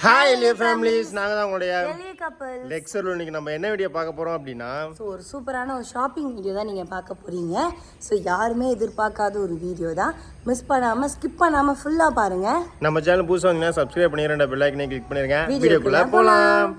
Hi எலிய families, நாங்கள் தான் உங்களுடைய எலிய கப்பல்ஸ். லெக்சர். இன்னைக்கு நம்ம என்ன வீடியோ பார்க்க போகிறோம் அப்படின்னா, ஒரு சூப்பரான ஒரு ஷாப்பிங் வீடியோ தான் நீங்கள் பார்க்க போகிறீங்க. ஸோ யாருமே எதிர்பார்க்காத ஒரு வீடியோ தான். மிஸ் பண்ணாமல் ஸ்கிப் பண்ணாமல் ஃபுல்லாக பாருங்கள். நம்ம சேனல் புதுசாக வந்தீங்கன்னா சப்ஸ்கிரைப் பண்ணிடுங்க, பெல் ஐக்கனை கிளிக் பண்ணிடுங்க. வீடியோக்குள்ளே போகலாம்.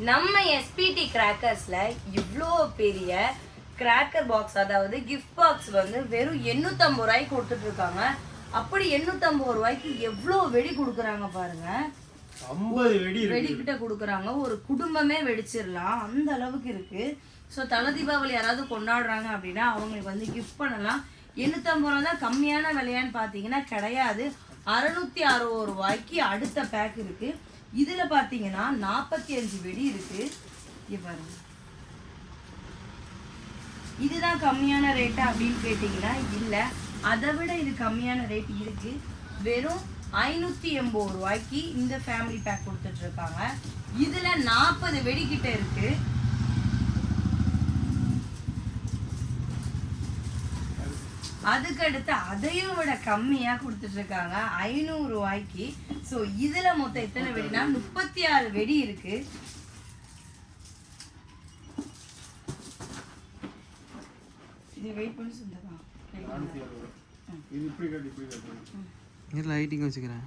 நம்ம எஸ்பிடி கிராக்கர்ஸ்ல இவ்வளோ பெரிய கிராக்கர் பாக்ஸ், அதாவது கிஃப்ட் பாக்ஸ் வந்து வெறும் 850 ரூபாய்க்கு கொடுத்துட்டு இருக்காங்க. அப்படி 850 ரூபாய்க்கு எவ்வளோ வெடி கொடுக்குறாங்க பாருங்க. 50 வெடிக்கிட்ட கொடுக்குறாங்க. ஒரு குடும்பமே வெடிச்சிடலாம், அந்த அளவுக்கு இருக்கு. ஸோ தலை தீபாவளி யாராவது கொண்டாடுறாங்க அப்படின்னா அவங்களுக்கு வந்து கிஃப்ட் பண்ணலாம். 850 ரூபா தான் கம்மியான விலையான்னு பார்த்தீங்கன்னா கிடையாது. 660 ரூபாய்க்கு அடுத்த பேக் இருக்கு. இதுல பாத்தீங்கன்னா 45 வெடி இருக்கு. இங்க பாருங்க, இதுதான் கம்மியான ரேட் அப்படின்னு கேட்டீங்கன்னா இல்ல, அதை விட இது கம்மியான ரேட் இருக்கு. வெறும் 580 ரூபாய்க்கு இந்த ஃபேமிலி பேக் கொடுத்துட்டு இருக்காங்க. இதுல 40 வெடி கிட்ட இருக்கு. அதுக்கடுத்து அதையும் விட கம்மியா கொடுத்துட்டு இருக்காங்க 500 ரூபாய்க்கு. ஸோ இதுல மொத்தம் எத்தனை வெடினா 36 வெடி இருக்கு. இது வெயிட் பண்ணி சொல்லுங்க. இது இப்படி கட்டி இது லைட்டிங் வச்சுக்கிறேன்.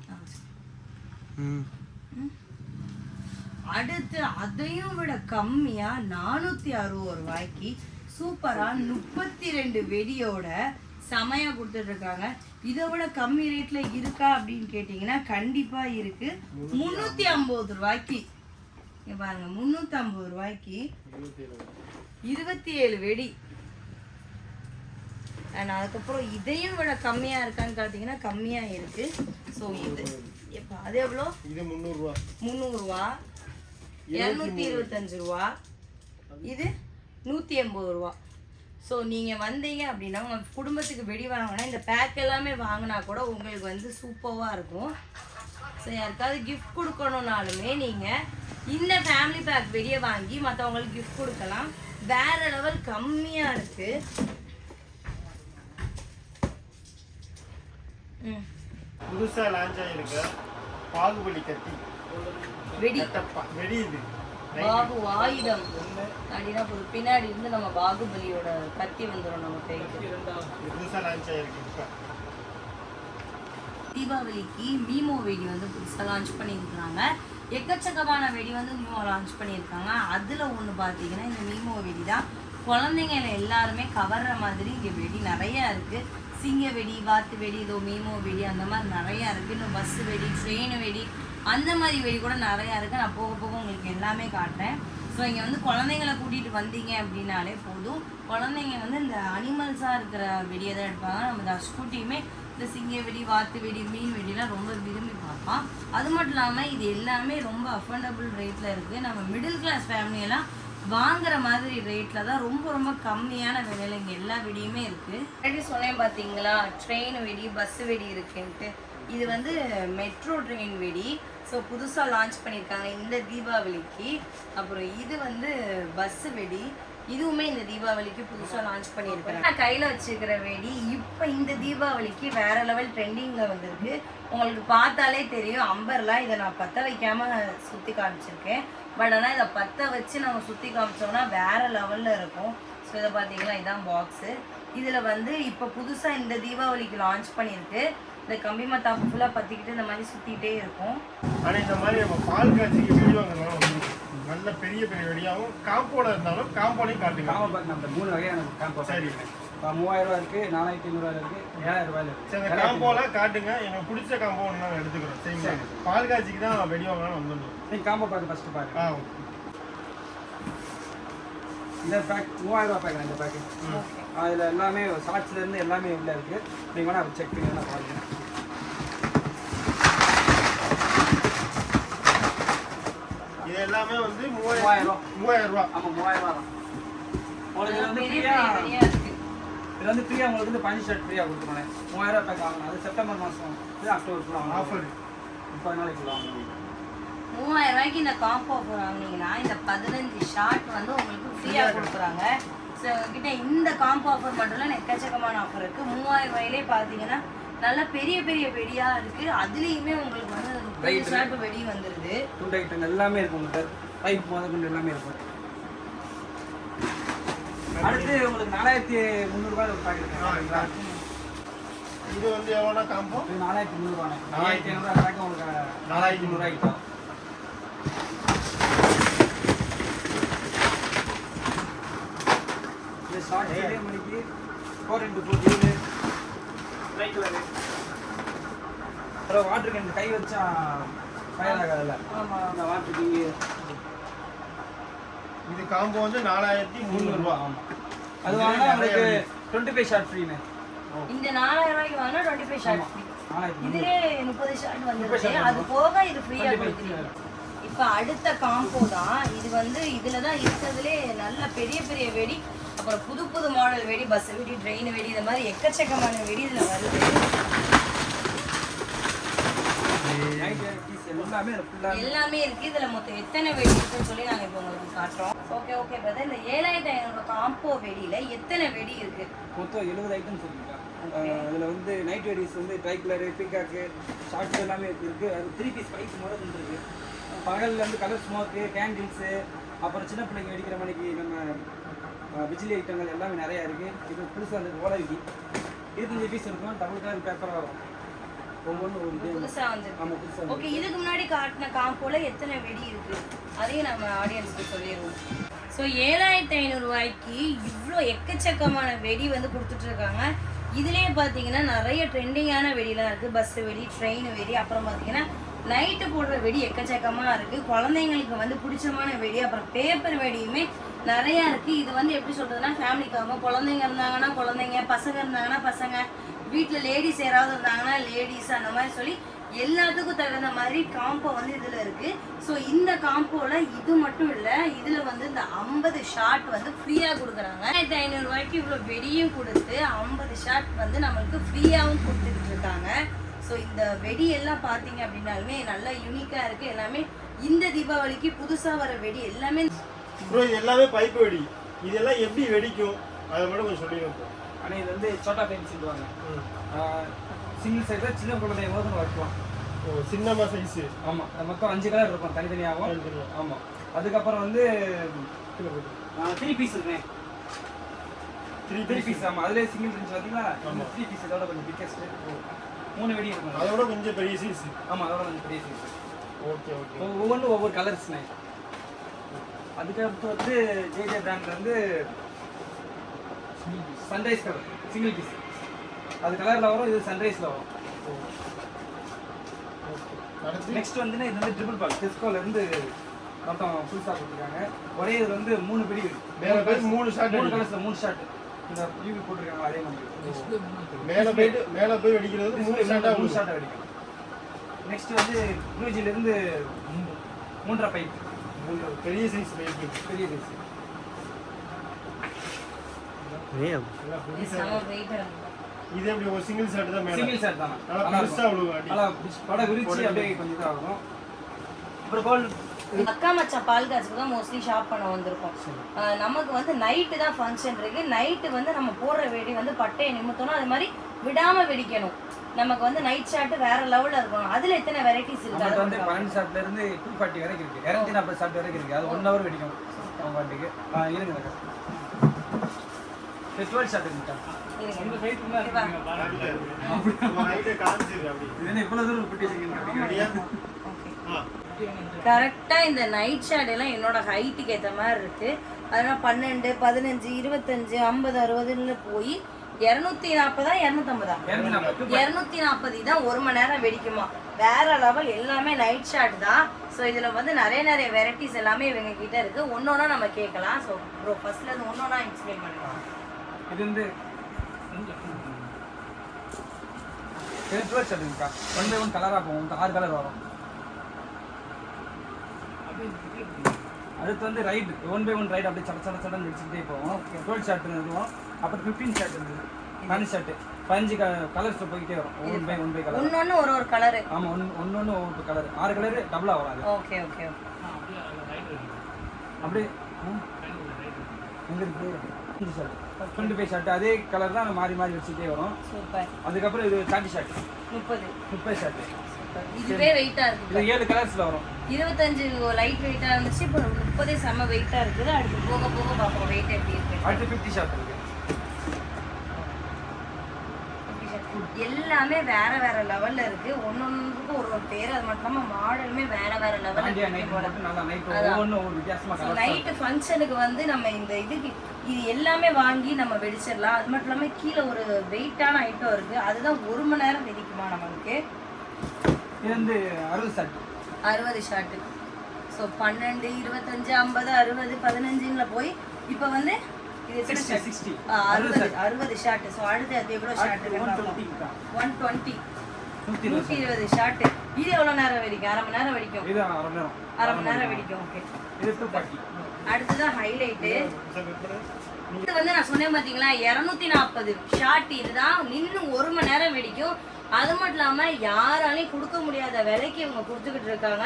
அடுத்து அதையும் விட கம்மியா 460 ரூபாய்க்கு சூப்பரா 32 வெடியோட செமையா கொடுத்துட்டு இருக்காங்க. இதை விட கம்மி ரேட்ல இருக்கா அப்படின்னு கேட்டீங்கன்னா கண்டிப்பா இருக்கு. 350 ரூபாய்க்கு பாருங்க, 350 ரூபாய்க்கு 27 வெடி. அண்ட் அதுக்கப்புறம் இதையும் விட கம்மியா இருக்கான்னு பார்த்தீங்கன்னா கம்மியா இருக்கு. ஸோ இது இப்போ அது எவ்வளோ? இது 300 ரூபா. 300 ரூபா, 225 ரூபா, இது 180 ரூபா. ஸோ நீங்கள் வந்தீங்க அப்படின்னா உங்கள் குடும்பத்துக்கு வெடி வாங்கினா இந்த பேக் எல்லாமே வாங்கினா கூட உங்களுக்கு வந்து சூப்பராக இருக்கும். ஸோ யாருக்காவது கிஃப்ட் கொடுக்கணுன்னாலுமே நீங்கள் இந்த ஃபேமிலி பேக் வெடியை வாங்கி மற்றவங்களுக்கு கிஃப்ட் கொடுக்கலாம். வேற லெவல் கம்மியாக இருக்கு. புதுசா லான்ச் ஆகிருக்கு பாகுபலி கத்தி வெடி. வெடி இது பாகு ஆயுதம் அப்படின்னா பின்னாடி இருந்து நம்ம பாகுபலியோட கத்தி வந்துடும் நம்ம கைக்கு. புதுசா லான்ச் ஆகிருக்கு. தீபாவளிக்கு மீமோ வெடி வந்து புதுசாக லான்ச் பண்ணியிருக்காங்க. எக்கச்சக்கமான வெடி வந்து மீமோ லான்ச் பண்ணியிருக்காங்க. அதில் ஒன்று பார்த்தீங்கன்னா இந்த மீமோ வெடி தான். குழந்தைங்கள எல்லாருமே கவர்ற மாதிரி இங்கே வெடி நிறையா இருக்குது. சிங்க வெடி, வாத்து வெடி, இதோ மீமோ வெடி, அந்த மாதிரி நிறையா இருக்குது. இன்னும் பஸ்ஸு வெடி, ட்ரெயின் வெடி, அந்த மாதிரி வெடி கூட நிறையா இருக்குது. நான் போக போக உங்களுக்கு எல்லாமே காட்டுறேன். ஸோ இங்கே வந்து குழந்தைங்கள கூட்டிகிட்டு வந்தீங்க அப்படின்னாலே போதும். குழந்தைங்க வந்து இந்த அனிமல்ஸாக இருக்கிற வெடியை தான் எடுப்பாங்க. நம்ம இந்த ஸ்கூட்டியுமே இந்த சிங்க வெடி, வாத்து வெடி, மீன் வெடிலாம் ரொம்ப விரும்பி பார்ப்பான். அது மட்டும் இல்லாமல் இது எல்லாமே ரொம்ப அஃபோர்டபுள் ரேட்டில் இருக்குது. நம்ம மிடில் கிளாஸ் ஃபேமிலியெல்லாம் வாங்குற மாதிரி ரேட்டில் தான் ரொம்ப ரொம்ப கம்மியான விலையில் இங்கே எல்லா வெடியுமே இருக்குது. ஆல்ரெடி சொன்னேன் பார்த்தீங்களா, ட்ரெயின் வெடி, பஸ்ஸு வெடி இருக்குன்ட்டு. இது வந்து மெட்ரோ ட்ரெயின் வெடி. ஸோ புதுசாக லான்ச் பண்ணியிருக்காங்க இந்த தீபாவளிக்கு. அப்புறம் இது வந்து பஸ்ஸு வெடி, இதுவுமே இந்த தீபாவளிக்கு புதுசாக லான்ச் பண்ணியிருக்காங்க. நான் கையில் வச்சுக்கிற வெடி இப்போ இந்த தீபாவளிக்கு வேற லெவல் ட்ரெண்டிங்கில் வந்திருக்கு. உங்களுக்கு பார்த்தாலே தெரியும். அம்பர்லா இதை நான் பற்ற வைக்காமல் சுற்றி காமிச்சிருக்கேன். பட் ஆனால் இதை பற்ற வச்சு நம்ம சுற்றி காமிச்சோம்னா வேற லெவலில் இருக்கும். ஸோ இதை பார்த்தீங்கன்னா இதுதான் பாக்ஸு. இதில் வந்து இப்போ புதுசாக இந்த தீபாவளிக்கு லான்ச் பண்ணியிருக்கு. இந்த கம்பி மத்தாப்பு ஃபுல்லாக பற்றிக்கிட்டு இந்த மாதிரி சுற்றிக்கிட்டே இருக்கும். ஆனால் இந்த மாதிரி நம்ம பால் காய்ச்சிக்கு வெடி வாங்கினாலும் நல்ல பெரிய பெரிய வெடியாகவும் காம்போட இருந்தாலும் காம்போடையும் காட்டுங்க. நம்ம 3 வகையான காம்போ. சரி, 3000 ரூபா இருக்கு, 4500 இருக்கு, 7000 ரூபாயில இருக்கு. சரி, அந்த காம்போலாம் காட்டுங்க. எனக்கு பிடிச்ச காம்போ ஒன்று நாங்கள் எடுத்துக்கிறோம். சரிங்களா? பால் காய்ச்சிக்கு தான் வெடி வாங்கலாம் வந்துடணும். நீங்கள் காம்போ பாருங்க, ஃபஸ்ட்டு பாருங்க. ஓகே. இந்த பேக் 3000 ரூபா பேக். இந்த பேக்கு அதில் எல்லாமே ஷார்ட்ஸ்லேருந்து எல்லாமே உள்ள இருக்குது. நீங்கள் வேணால் செக் பண்ணி வேணால் பாருங்கள். எல்லாமே வந்து 3000 ரூபா. 3000 ரூபா. ஆமா 3000 ரூபா தான். உங்களுக்கு வந்து பெரிய ஃப்ரீயா பெரிய வெடியா இருக்கு. இது வந்து ஃப்ரீயா உங்களுக்கு வந்து 5 ஷர்ட் ஃப்ரீயா கொடுத்துருவாங்க. 3000 ரூபா பேக் வாங்கணும். அது செப்டம்பர் மாசம் இது அக்டோபர் ஃபுல்லா ஆஃபர். 30 நாளைக்குள்ள வாங்கணும். 3000 ரூபாய்க்கு இந்த காம்போ ஆஃபர் வாங்குனீங்கன்னா இந்த 15 ஷார்ட் வந்து உங்களுக்கு ஃப்ரீயா கொடுக்குறாங்க. ஸோ கிட்ட இந்த காம்போ ஆஃபர் மட்டும் இல்லை, எக்கச்சக்கமான ஆஃபர் இருக்கு. 3000 ரூபாயிலே பார்த்தீங்கன்னா நல்ல பெரிய பெரிய வெடியா இருக்கு. அதுலேயுமே உங்களுக்கு வந்து 30 ஷார்ட் வெடி வந்துருது. ஃபுட் ஐட்டம் எல்லாமே இருக்கும் உங்களுக்கு. பைப் முதற்கொண்டு எல்லாமே இருக்கும். அடுத்து உங்களுக்கு 4300 ரூபாய் ஒரு பாக்கெட். இது வந்து எவ்வளோனா காம்போ? இது 4300 ரூபாய். 4500 ரூபாய்க்கு உங்களுக்கு 4300 ரூபாய்க்கு தான். இது ஷார்ட் 7 மணிக்கு 4x4 ஜீல் ரைட் கலர். அப்புறம் வாட்டர் கேன் கை வச்சா ஃபயர் ஆகாதுல்ல. ஆமா. இந்த வாட்டர் கிங் இது காம்போ வந்து 4300 ரூபா. ஆமா. அது வாங்கினா உங்களுக்கு 25 ஷார்ட் ஃப்ரீன்னு. இந்த 4000 ரூபாய்க்கு வாங்கினா 25 ஷார்ட் ஃப்ரீ. இதுலே 30 ஷார்ட் வந்துருது. அது போக இது ஃப்ரீயா கொடுக்குறீங்க. இப்போ அடுத்த காம்போ தான் இது. வந்து இதுல தான் இருக்கிறதுலே நல்ல பெரிய பெரிய வெடி, அப்புறம் புது புது மாடல் வெடி, பஸ் வெடி, ட்ரெயின் வெடி, இந்த மாதிரி எக்கச்சக்கமான வெடி இதுல வருது. எல்லாமே இருக்கு. இதுல மொத்தம் எத்தனை வெடி இருக்குன்னு சொல்லி நாங்க இப்போ உங்களுக்கு காட்டுறோம். ஓகே ஓகே பிரதர், இந்த 7500 காம்போ வெடியில எத்தனை வெடி இருக்கு? மொத்தம் 70 ஐட்டம் சொல்லிருக்காங்க. அதுல வந்து நைட் வெடிஸ் வந்து ட்ரைக்லர், பிகாக்கு, ஷார்ட்ஸ் எல்லாமே இருக்கு. அது 3 பீஸ் பைப் முதல் இருக்கு. பகல்ல வந்து கலர் ஸ்மோக்கு, கேண்டில்ஸ், அப்புறம் சின்ன பிள்ளைங்க வெடிக்கிற மணிக்கு நம்ம பிஜிலி ஐட்டங்கள் எல்லாமே நிறைய இருக்கு. இது புதுசாக வந்து ஓலை வெடி 25 பீஸ் இருக்கும். டபுள் கலர் பேப்பராக வரும். புதுசா வந்து ஓகே. இதுக்கு முன்னாடி காட்டின காம்போல எத்தனை வெடி இருக்கு அதையும் நம்ம ஆடியன்ஸ்க்கு சொல்லிடுவோம். ஸோ 7500 ரூபாய்க்கு இவ்வளோ எக்கச்சக்கமான வெடி வந்து கொடுத்துட்டு இருக்காங்க. இதுலேயே பார்த்தீங்கன்னா நிறைய ட்ரெண்டிங்கான வெடிலாம் இருக்குது. பஸ் வெடி, ட்ரெயின் வெடி, அப்புறம் பார்த்தீங்கன்னா நைட்டு போடுற வெடி எக்கச்சக்கமாக இருக்குது. குழந்தைங்களுக்கு வந்து பிடிச்சமான வெடி, அப்புறம் பேப்பர் வெடியுமே நிறையா இருக்குது. இது வந்து எப்படி சொல்கிறதுனா ஃபேமிலிக்காக, குழந்தைங்க இருந்தாங்கன்னா குழந்தைங்க, பசங்க இருந்தாங்கன்னா பசங்க, வீட்டில் லேடிஸ் யாராவது இருந்தாங்கன்னா லேடிஸ், அந்த மாதிரி சொல்லி எல்லாத்துக்கும் தகுந்த மாதிரி காம்போ வந்து இதில் இருக்குது. ஸோ இந்த காம்போவில் இது மட்டும் இல்லை, இதில் வந்து இந்த 50 ஷார்ட் வந்து ஃப்ரீயாக கொடுக்குறாங்க. 1500 ரூபாய்க்கு இவ்வளோ வெடியும் கொடுத்து 50 ஷார்ட் வந்து நம்மளுக்கு ஃப்ரீயாகவும் கொடுத்துட்டு இருக்காங்க. ஸோ இந்த வெடி எல்லாம் பார்த்தீங்க அப்படின்னாலுமே நல்லா யூனிக்காக இருக்குது. எல்லாமே இந்த தீபாவளிக்கு புதுசாக வர வெடி எல்லாமே. ப்ரோ இது எல்லாமே பைப் வெடி. இதெல்லாம் எப்படி வெடிக்கும் அதை மட்டும் கொஞ்சம் சொல்லிடுங்க. ஆனால் இது வந்து சோட்டா பைப் சொல்லுவாங்க. சிங்கிள் சைஸில் சின்ன குழந்தைய மோதல் வைக்கலாம். ஓ சின்னமாக சைஸு. ஆமாம், மொத்தம் 5 கலர் இருக்கும் தனித்தனியாகவும். ஆமாம். அதுக்கப்புறம் வந்து 3 பீஸ் இருக்குண்ணே. 3 பீஸ். ஆமாம், அதிலே சிங்கிள் இருந்துச்சு பார்த்தீங்களா? 3 பீஸ் இதோட கொஞ்சம் பிக்கஸ்ட்டு 3 வெடி இருக்கும். அதோட கொஞ்சம் பெரிய சைஸ். ஆமாம், அதோட கொஞ்சம் பெரிய சைஸ். Okay okay. ஒவ்வொன்றும் ஒவ்வொரு கலர்ஸ்ண்ணே. அதுக்கப்புறம் வந்து ஜேஜே பிராண்டில் வந்து சன்ரைஸ் கலர் சிங்கிள் பீஸ். அது கலரில் வரும், இது சன்ரைஸில் வரும். நெக்ஸ்ட் வந்து இது வந்து ட்ரிபிள் பால் டிஸ்கோலேருந்து மொத்தம் புதுசாக கொடுத்துருக்காங்க. ஒரே இது வந்து 3 வெடி மேலே போய் 3 ஷாட், 3 கலர்ஸில் 3 ஷாட் இந்த யூவி போட்டிருக்காங்க. அதே மாதிரி மேலே போய் வெடிக்கிறது 3 ஷாட்டாக வெடிக்கும். நெக்ஸ்ட் வந்து குரூஜிலேருந்து 3.5 பைப், பெரிய சைஸ் பைப், பெரிய சைஸ். இது எப்படி ஒரு சிங்கிள் ஷாட் தான்? சிங்கிள் ஷாட் தான். நல்லா பெருசா விழுவும். நல்லா பட விரிச்சு அப்படியே கொஞ்சம் இதா ஆகும். அப்புறம் கோல்ட் அக்கா மச்சான் பால் காசுக்கு தான் மோஸ்ட்லி ஷாப் பண்ண வந்திருக்கோம். நமக்கு வந்து நைட்டு தான் ஃபங்க்ஷன் இருக்கு. நைட்டு வந்து நம்ம போடுற வெடி வந்து பட்டையை நிமித்தணும், அது மாதிரி விடாம வெடிக்கணும். நமக்கு வந்து நைட் ஷாட் வேற லெவல்ல இருக்கணும். அதுல எத்தனை வெரைட்டிஸ் இருக்கு? அது வந்து 12 ஷாட்ல இருந்து 240 வரைக்கும் இருக்கு. 240 ஷாட் வரைக்கும் இருக்கு. அது 1 ஹவர் வெடிக்கும் அவங்க பாட்டுக்கு. இருங்க ஃபெஸ்டிவல் ஷாட் இருக்கா? இந்த ஃபைட் தான் இருக்குங்க பாருங்க. அப்படி நைட்டே காஞ்சிருக்கு. அப்படி இது இவ்வளவு தூரம் புட்டி வச்சிருக்கீங்க. கரெக்டா இந்த நைட் ஷாட் எல்லாம் என்னோட ஹைட்டுக்கு ஏற்ற மாதிரி இருக்கு. அதனால 12, 15, 25, 50, 60ன்னு போய் 240 250 தான் 1 மணி நேரம் வெடிக்குமா. வேற லெவல். எல்லாமே நைட் ஷாட் தான். ஸோ இதில் வந்து நிறைய வெரைட்டிஸ் எல்லாமே இவங்க கிட்ட இருக்கு. ஒன்னொன்னா நம்ம கேட்கலாம். ஸோ ப்ரோ ஃபர்ஸ்ட்ல இருந்து ஒன்னொன்னா எக்ஸ்பிளைன் பண்ணுங்க. இது வந்து ஃபெஸ்டிவல் ஷாட் இருக்கா? 1 by 1 கலரா போகும். 6 கலர் வரும். அடுத்து வந்து ரைடு 1/1 ரைடு அப்படியே சட வச்சுக்கிட்டே போவோம். 12 ஷார்ட் இருக்கும். அப்புறம் 15 ஷார்ட் இருக்குது. 10 ஷார்ட் 5 கலர்ஸ்ல போயிட்டே வரும். 1/1 கலர். ஒன்னொன்னு ஒரு கலர். ஆமா ஒன்னொன்னு ஒவ்வொரு கலர். 6 கலர் டபுளா வராது. Okay okay okay. அப்படியே எங்க இருக்கு 5 ஷார்ட் 25 ஷார்ட் அதே கலர் தான் மாறி வச்சுட்டே வரும். சூப்பர். அதுக்கப்புறம் இது 30 ஷார்ட் 30 ஷார்ட். இதுவே வெயிட்டா இருக்கு. இது 7 கலர்ஸ்ல வரும். 25 லைட் வெயிட்டா இருந்துச்சு. இப்போ 30 செம்ம வெயிட்டா இருக்குது. அடுத்து போக பாப்போம் வெயிட் எப்படி இருக்கு. அடுத்து 50 ஷார்ட் இருக்கு. எல்லாமே வேற லெவல்ல இருக்கு. ஒன்னொன்னுக்கு ஒரு பேர். அது மட்டும் இல்லாம மாடலுமே வேற லெவல்ல இருக்கு. நைட் ஃபங்க்ஷனுக்கு வந்து நம்ம இந்த இதுக்கு இது எல்லாமே வாங்கி நம்ம வெடிச்சிடலாம். அது மட்டும் இல்லாம கீழே ஒரு வெயிட்டான ஐட்டம் இருக்கு. அதுதான் 1 மணி நேரம் வெடிக்குமா நமக்கு. இது வந்து 60 ஷாட் 60 ஷாட். ஸோ 12 25 50 60 15ல போய் இப்போ வந்து இது 60 60 ஷாட். ஸோ அடுத்து அது எவ்வளோ ஷாட்? 120 120 ஷாட். இது எவ்வளோ நேரம் வெடிக்கும்? அரை மணி நேரம் வெடிக்கும். இது அரை மணி நேரம் வெடிக்கும். ஓகே. இது 240. அடுத்ததான் ஹைலைட்டு. இது வந்து நான் சொன்னேன் பார்த்தீங்களா 240 ஷாட். இதுதான் நின்று 1 மணி நேரம் வெடிக்கும். அது மட்டும் இல்லாம யாராலையும் கொடுக்க முடியாத விலைக்கு இவங்க கொடுத்துக்கிட்டு இருக்காங்க.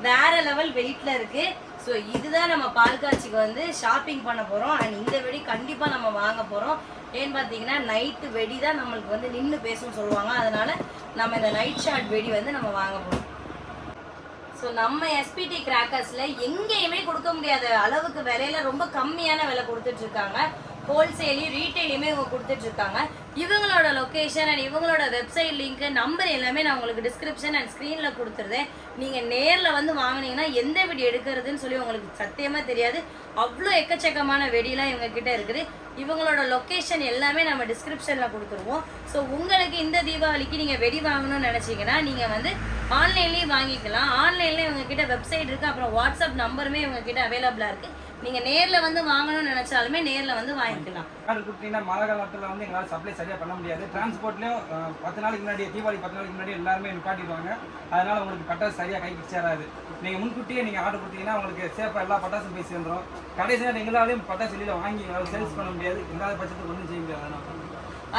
வேற லெவல் வெயிட்ல இருக்கு. ஸோ இதுதான் நம்ம பால் காட்சிக்கு வந்து ஷாப்பிங் பண்ண போறோம். அண்ட் இந்த வெடி கண்டிப்பா நம்ம வாங்க போறோம். ஏன்னு பார்த்தீங்கன்னா நைட்டு வெடி தான் நம்மளுக்கு வந்து நின்று பேசும் சொல்லுவாங்க. அதனால நம்ம இந்த நைட் ஷாட் வெடி வந்து நம்ம வாங்க போறோம். ஸோ நம்ம எஸ்பிடி கிராக்கர்ஸ்ல எங்கேயுமே கொடுக்க முடியாத அளவுக்கு விலையில ரொம்ப கம்மியான விலை கொடுத்துட்டு இருக்காங்க. ஹோல்சேலையும் ரீட்டைலையுமே இவங்க கொடுத்துட்டு இருக்காங்க. இவங்களோட லொக்கேஷன் அண்ட் இவங்களோட வெப்சைட் லிங்க் நம்பர் எல்லாமே நான் உங்களுக்கு டிஸ்கிரிப்ஷன் அண்ட் ஸ்க்ரீனில் கொடுத்துருந்தேன். நீங்கள் நேரில் வந்து வாங்கினீங்கன்னா எந்த வெடி எடுக்கிறதுன்னு சொல்லி உங்களுக்கு சத்தியமாக தெரியாது. அவ்வளோ எக்கச்சக்கமான வெடிலாம் இவங்க கிட்ட இருக்குது. இவங்களோட லொக்கேஷன் எல்லாமே நம்ம டிஸ்கிரிப்ஷனில் கொடுத்துருவோம். ஸோ உங்களுக்கு இந்த தீபாவளிக்கு நீங்கள் வெடி வாங்கணும்னு நினச்சிங்கன்னா நீங்கள் வந்து ஆன்லைன்லேயும் வாங்கிக்கலாம். ஆன்லைன்லேயே இவங்க கிட்ட வெப்சைட் இருக்குது. அப்புறம் வாட்ஸ்அப் நம்பருமே இவங்க கிட்ட அவைலபிளாக இருக்குது. நீங்கள் நேரில் வந்து வாங்கணும்னு நினச்சாலுமே நேரில் வந்து வாங்கிக்கலாம். ஆர்டர் கொடுத்தீங்கன்னா மழை காலத்தில் வந்து எங்களால் சப்ளை சரியாக பண்ண முடியாது. டிரான்ஸ்போர்ட்லேயும் 10 நாளைக்கு முன்னாடி தீபாவளி 10 நாளைக்கு முன்னாடி எல்லாருமே நிப்பாட்டிடுவாங்க. அதனால் உங்களுக்கு பட்டாசு சரியாக கைக்கு சேராது. நீங்கள் முன்கூட்டியே நீங்கள் ஆர்டர் கொடுத்தீங்கன்னா உங்களுக்கு சேஃபாக எல்லா பட்டாசும் போய் சேர்ந்துடும். கடைசியாக எங்களாலையும் பட்டாசு வெளியில் வாங்கி எங்களால் சேல்ஸ் பண்ண முடியாது. இல்லாத பட்சத்துக்கு ஒன்றும் செய்ய முடியாது.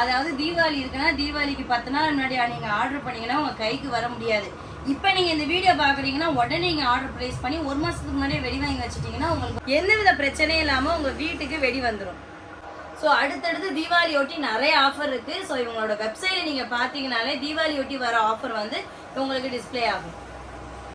அதாவது தீபாவளி இருக்குன்னா தீபாவளிக்கு 10 நாள் முன்னாடி நீங்கள் ஆர்டர் பண்ணீங்கன்னா உங்கள் கைக்கு வர முடியாது. இப்போ நீங்கள் இந்த வீடியோ பார்க்குறீங்கன்னா உடனே நீங்கள் ஆர்டர் ப்ளேஸ் பண்ணி 1 மாதத்துக்கு முன்னாடியே வெடி வாங்கி வச்சுட்டிங்கன்னா உங்களுக்கு எந்தவித பிரச்சனையும் இல்லாமல் உங்கள் வீட்டுக்கு வெடி வந்துடும். ஸோ அடுத்தடுத்து தீபாவளி ஒட்டி நிறைய ஆஃபர் இருக்குது. ஸோ இவங்களோட வெப்சைட்டில் நீங்கள் பார்த்தீங்கனாலே தீபாவளி ஒட்டி வர ஆஃபர் வந்து உங்களுக்கு டிஸ்பிளே ஆகும்.